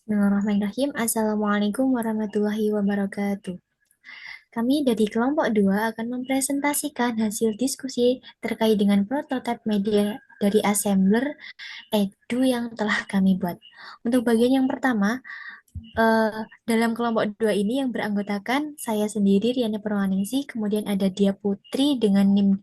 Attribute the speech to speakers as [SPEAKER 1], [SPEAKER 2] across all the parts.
[SPEAKER 1] Bismillahirrahmanirrahim. Assalamualaikum warahmatullahi wabarakatuh. Kami dari kelompok 2 akan mempresentasikan hasil diskusi terkait dengan prototipe media dari Assembler Edu yang telah kami buat. Untuk bagian yang pertama, dalam kelompok 2 ini yang beranggotakan saya sendiri, Riana Purwaningsih, kemudian ada Dia Putri dengan NIM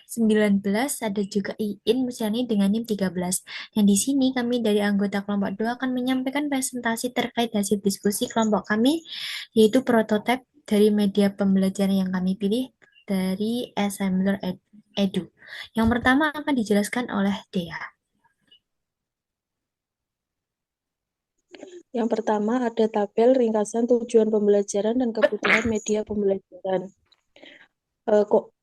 [SPEAKER 1] 19, ada juga Iin Musiani dengan NIM 13. Dan di sini kami dari anggota kelompok 2 akan menyampaikan presentasi terkait hasil diskusi kelompok kami, yaitu prototipe dari media pembelajaran yang kami pilih dari Assembler Edu. Yang pertama akan dijelaskan oleh Dea.
[SPEAKER 2] Yang pertama ada tabel ringkasan tujuan pembelajaran dan kebutuhan media pembelajaran.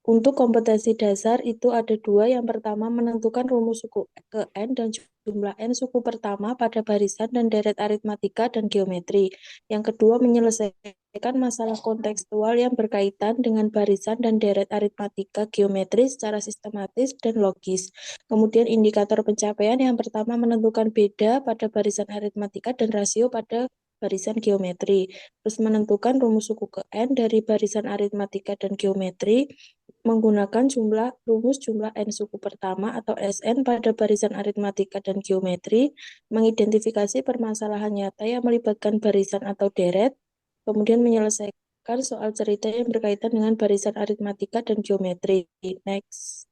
[SPEAKER 2] Untuk kompetensi dasar itu ada dua. Yang pertama menentukan rumus suku ke N dan jumlah N suku pertama pada barisan dan deret aritmatika dan geometri. Yang kedua menyelesaikan masalah kontekstual yang berkaitan dengan barisan dan deret aritmatika geometri secara sistematis dan logis. Kemudian indikator pencapaian yang pertama menentukan beda pada barisan aritmatika dan rasio pada barisan geometri. Terus menentukan rumus suku ke N dari barisan aritmatika dan geometri menggunakan rumus jumlah N suku pertama atau SN pada barisan aritmatika dan geometri, mengidentifikasi permasalahan nyata yang melibatkan barisan atau deret, kemudian menyelesaikan soal cerita yang berkaitan dengan barisan aritmatika dan geometri. Next.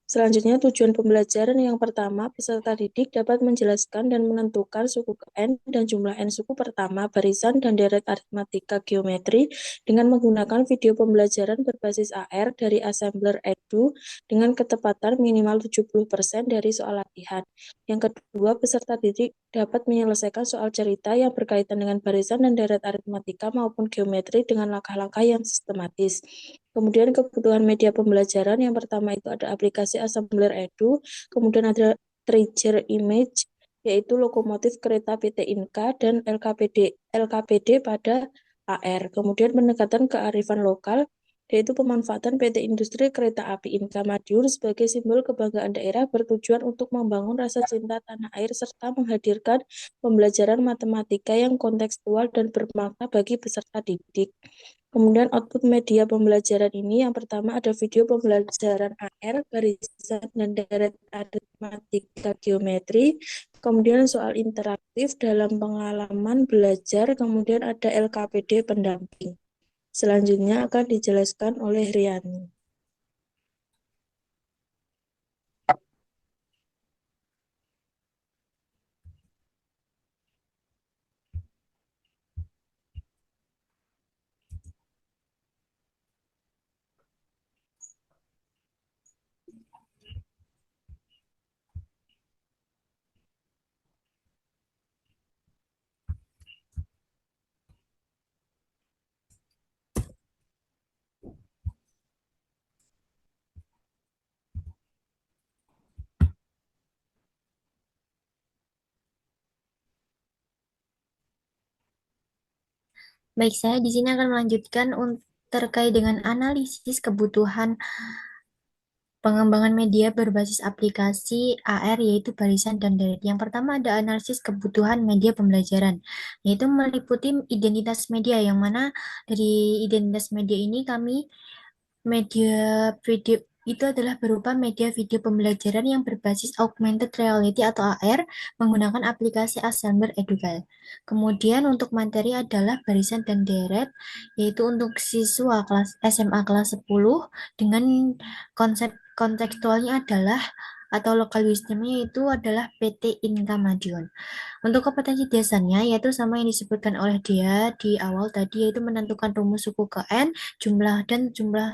[SPEAKER 2] Selanjutnya, tujuan pembelajaran yang pertama, peserta didik dapat menjelaskan dan menentukan suku ke N dan jumlah N suku pertama, barisan, dan deret aritmatika geometri dengan menggunakan video pembelajaran berbasis AR dari Assembler Edu dengan ketepatan minimal 70% dari soal latihan. Yang kedua, peserta didik dapat menyelesaikan soal cerita yang berkaitan dengan barisan dan deret aritmatika maupun geometri dengan langkah-langkah yang sistematis. Kemudian kebutuhan media pembelajaran yang pertama itu ada aplikasi Assembler Edu, kemudian ada trigger image, yaitu lokomotif kereta PT Inka dan LKPD pada AR. Kemudian pendekatan kearifan lokal, yaitu pemanfaatan PT Industri Kereta Api Inka Madiun sebagai simbol kebanggaan daerah bertujuan untuk membangun rasa cinta tanah air serta menghadirkan pembelajaran matematika yang kontekstual dan bermakna bagi peserta didik. Kemudian output media pembelajaran ini yang pertama ada video pembelajaran AR, barisan dan deret aritmatika geometri, kemudian soal interaktif dalam pengalaman belajar, kemudian ada LKPD pendamping. Selanjutnya akan dijelaskan oleh Riani.
[SPEAKER 1] Baik, saya di sini akan melanjutkan terkait dengan analisis kebutuhan pengembangan media berbasis aplikasi AR, yaitu barisan dan deret. Yang pertama ada analisis kebutuhan media pembelajaran, yaitu meliputi identitas media, yang mana dari identitas media ini kami media video itu adalah berupa media video pembelajaran yang berbasis augmented reality atau AR menggunakan aplikasi Assembler Educal. Kemudian untuk materi adalah barisan dan deret, yaitu untuk siswa kelas SMA kelas 10 dengan konsep kontekstualnya adalah atau lokal wisdomnya itu adalah PT Inka Madiun. Untuk kompetensi dasarnya yaitu sama yang disebutkan oleh dia di awal tadi, yaitu menentukan rumus suku ke N, jumlah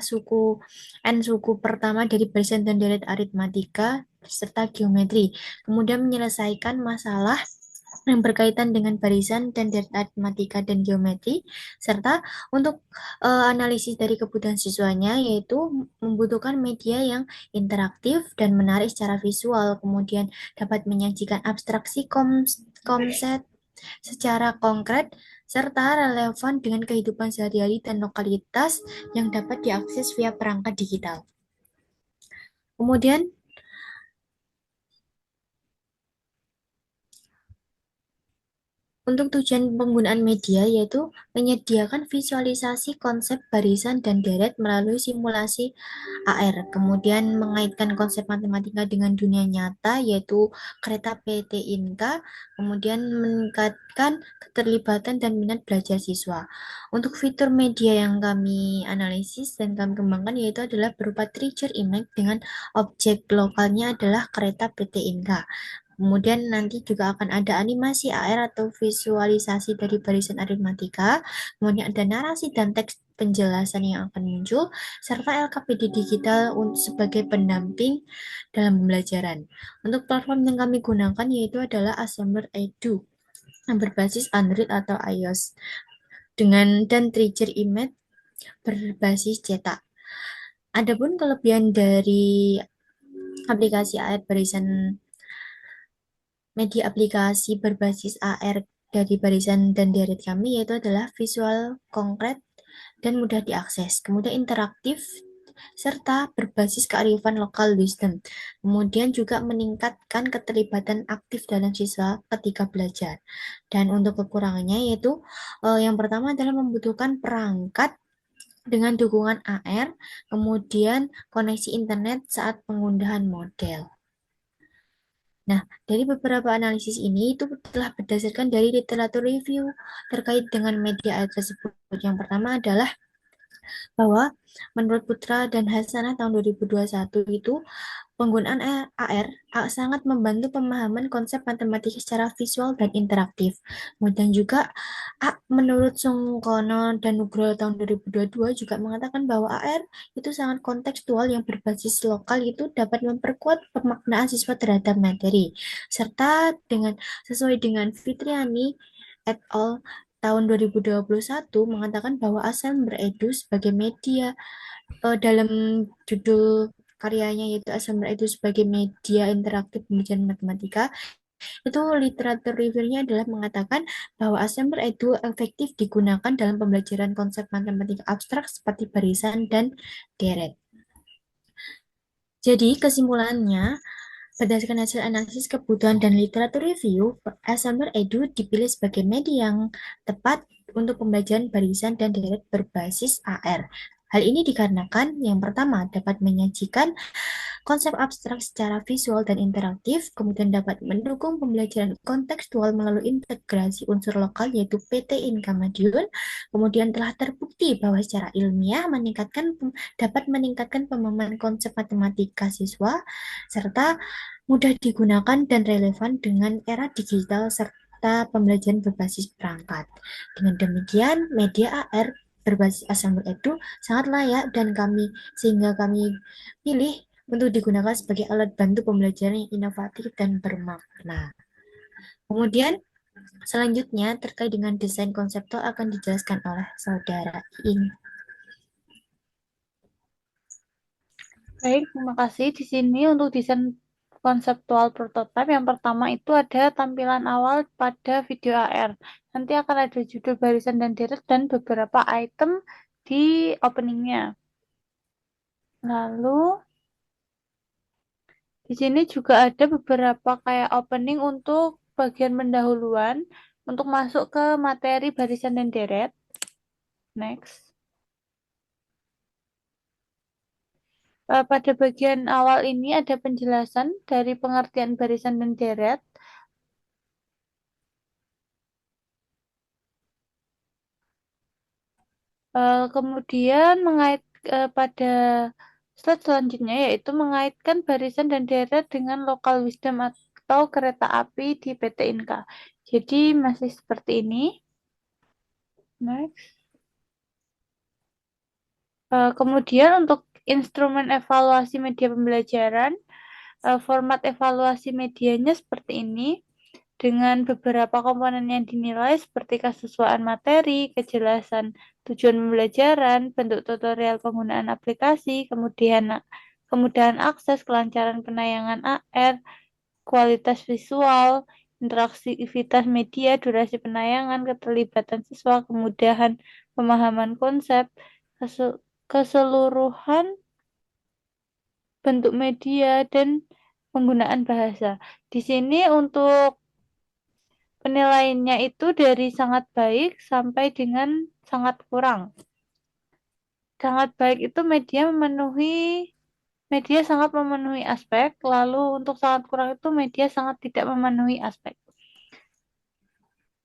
[SPEAKER 1] suku N suku pertama dari barisan dan deret aritmatika serta geometri. Kemudian menyelesaikan masalah yang berkaitan dengan barisan dan deret aritmatika dan geometri, serta untuk analisis dari kebutuhan siswanya yaitu membutuhkan media yang interaktif dan menarik secara visual, kemudian dapat menyajikan abstraksi konsep secara konkret serta relevan dengan kehidupan sehari-hari dan lokalitas yang dapat diakses via perangkat digital. Kemudian Untuk tujuan penggunaan media yaitu menyediakan visualisasi konsep barisan dan deret melalui simulasi AR, kemudian mengaitkan konsep matematika dengan dunia nyata yaitu kereta PT Inka, kemudian meningkatkan keterlibatan dan minat belajar siswa. Untuk fitur media yang kami analisis dan kami kembangkan yaitu adalah berupa treasure image dengan objek lokalnya adalah kereta PT Inka. Kemudian nanti juga akan ada animasi AR atau visualisasi dari barisan aritmatika. Kemudian ada narasi dan teks penjelasan yang akan muncul, serta LKPD digital sebagai pendamping dalam pembelajaran. Untuk platform yang kami gunakan yaitu adalah Assembler Edu yang berbasis Android atau iOS dengan dan Trigger Image berbasis cetak. Adapun kelebihan dari aplikasi AR barisan media aplikasi berbasis AR dari barisan dan deret kami yaitu adalah visual konkret dan mudah diakses, kemudian interaktif serta berbasis kearifan lokal wisdom. Kemudian juga meningkatkan keterlibatan aktif dalam siswa ketika belajar. Dan untuk kekurangannya yaitu yang pertama adalah membutuhkan perangkat dengan dukungan AR, kemudian koneksi internet saat pengundahan model. Nah, dari beberapa analisis ini itu telah berdasarkan dari literatur review terkait dengan media AI tersebut. Yang pertama adalah bahwa menurut Putra dan Hasanah tahun 2021 itu penggunaan AR sangat membantu pemahaman konsep matematika secara visual dan interaktif. Kemudian juga menurut Sungkono dan Nugroho tahun 2022 juga mengatakan bahwa AR itu sangat kontekstual yang berbasis lokal itu dapat memperkuat pemaknaan siswa terhadap materi. Serta sesuai dengan Fitriani et al. Tahun 2021 mengatakan bahwa ASEAN beredu sebagai media dalam judul karyanya yaitu Assemble itu sebagai media interaktif pembelajaran matematika, itu literatur reviewnya adalah mengatakan bahwa Assemble itu efektif digunakan dalam pembelajaran konsep matematika abstrak seperti barisan dan deret. Jadi kesimpulannya, berdasarkan hasil analisis kebutuhan dan literatur review, Assemble Edu dipilih sebagai media yang tepat untuk pembelajaran barisan dan deret berbasis AR. Hal ini dikarenakan yang pertama dapat menyajikan konsep abstrak secara visual dan interaktif, kemudian dapat mendukung pembelajaran kontekstual melalui integrasi unsur lokal yaitu PT Inka Madiun, kemudian telah terbukti bahwa secara ilmiah dapat meningkatkan pemahaman konsep matematika siswa, serta mudah digunakan dan relevan dengan era digital serta pembelajaran berbasis perangkat. Dengan demikian, media AR berbasis Assemble Edu sangat layak dan sehingga kami pilih untuk digunakan sebagai alat bantu pembelajaran yang inovatif dan bermakna. Kemudian selanjutnya terkait dengan desain konseptual akan dijelaskan oleh saudara In.
[SPEAKER 3] Baik, terima kasih. Di sini untuk desain konseptual prototipe yang pertama itu ada tampilan awal pada video AR. Nanti akan ada judul barisan dan deret dan beberapa item di openingnya. Lalu di sini juga ada beberapa kayak opening untuk bagian pendahuluan untuk masuk ke materi barisan dan deret. Next. Pada bagian awal ini ada penjelasan dari pengertian barisan dan deret. Kemudian pada slide selanjutnya yaitu mengaitkan barisan dan deret dengan local wisdom atau kereta api di PT Inka. Jadi masih seperti ini. Next. Kemudian untuk instrumen evaluasi media pembelajaran, format evaluasi medianya seperti ini dengan beberapa komponen yang dinilai seperti kesesuaian materi, kejelasan tujuan pembelajaran, bentuk tutorial penggunaan aplikasi, kemudahan akses, kelancaran penayangan AR, kualitas visual, interaksivitas media, durasi penayangan, keterlibatan siswa, kemudahan pemahaman konsep, keseluruhan bentuk media, dan penggunaan bahasa. Di sini untuk Penilaiannya itu dari sangat baik sampai dengan sangat kurang. Sangat baik itu media sangat memenuhi aspek, lalu untuk sangat kurang itu media sangat tidak memenuhi aspek.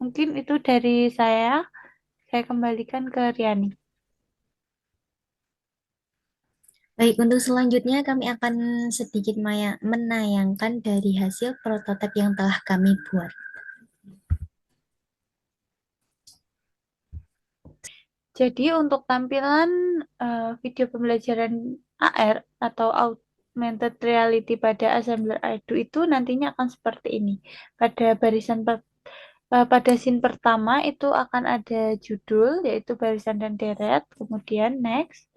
[SPEAKER 3] Mungkin itu dari saya kembalikan ke Riani.
[SPEAKER 1] Baik, untuk selanjutnya kami akan sedikit menayangkan dari hasil prototipe yang telah kami buat.
[SPEAKER 3] Jadi untuk tampilan video pembelajaran AR atau augmented reality pada Assembler Edu itu nantinya akan seperti ini. Pada scene pertama itu akan ada judul yaitu barisan dan deret, kemudian next.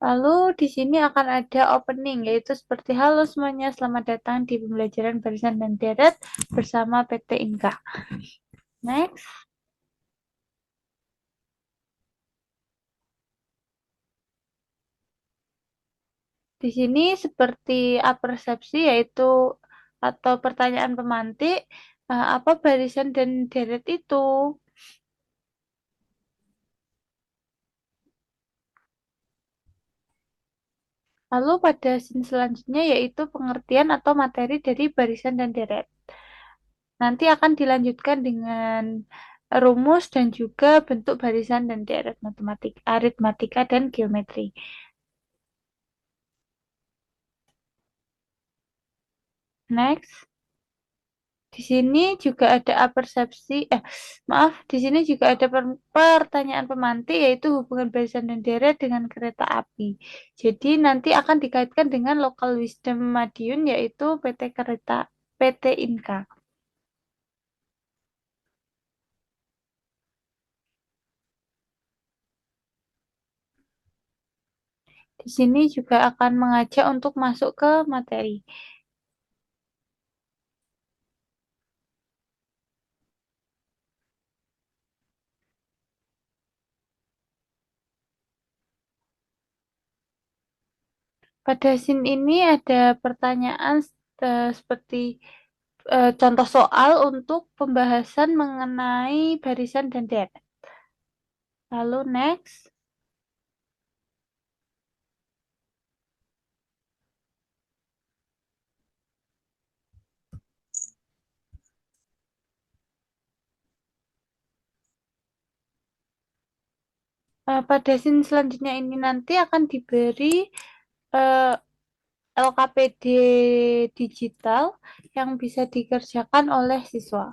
[SPEAKER 3] Lalu di sini akan ada opening yaitu seperti halo semuanya, selamat datang di pembelajaran barisan dan deret bersama PT Inka. Next. Di sini seperti apersepsi yaitu atau pertanyaan pemantik, apa barisan dan deret itu? Lalu pada scene selanjutnya yaitu pengertian atau materi dari barisan dan deret. Nanti akan dilanjutkan dengan rumus dan juga bentuk barisan dan deret aritmatika dan geometri. Next. Di sini juga ada di sini juga ada pertanyaan pemantik yaitu hubungan barisan dan deret dengan kereta api. Jadi nanti akan dikaitkan dengan Local Wisdom Madiun yaitu PT Inka. Di sini juga akan mengajak untuk masuk ke materi. Pada scene ini ada pertanyaan seperti contoh soal untuk pembahasan mengenai barisan dan deret. Lalu next. Pada scene selanjutnya ini nanti akan diberi eh, LKPD digital yang bisa dikerjakan oleh siswa.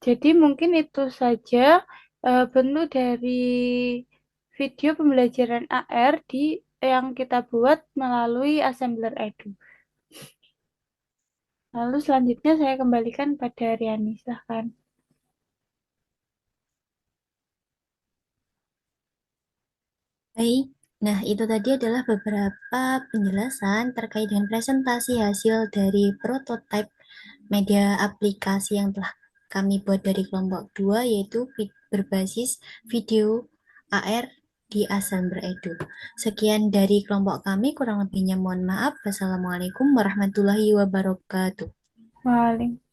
[SPEAKER 3] Jadi mungkin itu saja bentuk dari video pembelajaran AR yang kita buat melalui Assembler Edu. Lalu selanjutnya saya kembalikan pada Riani, silahkan.
[SPEAKER 1] Baik, nah itu tadi adalah beberapa penjelasan terkait dengan presentasi hasil dari prototipe media aplikasi yang telah kami buat dari kelompok 2 yaitu berbasis video AR di Assembler Edu. Sekian dari kelompok kami, kurang lebihnya mohon maaf. Wassalamualaikum warahmatullahi wabarakatuh.
[SPEAKER 3] Waalaikumsalam.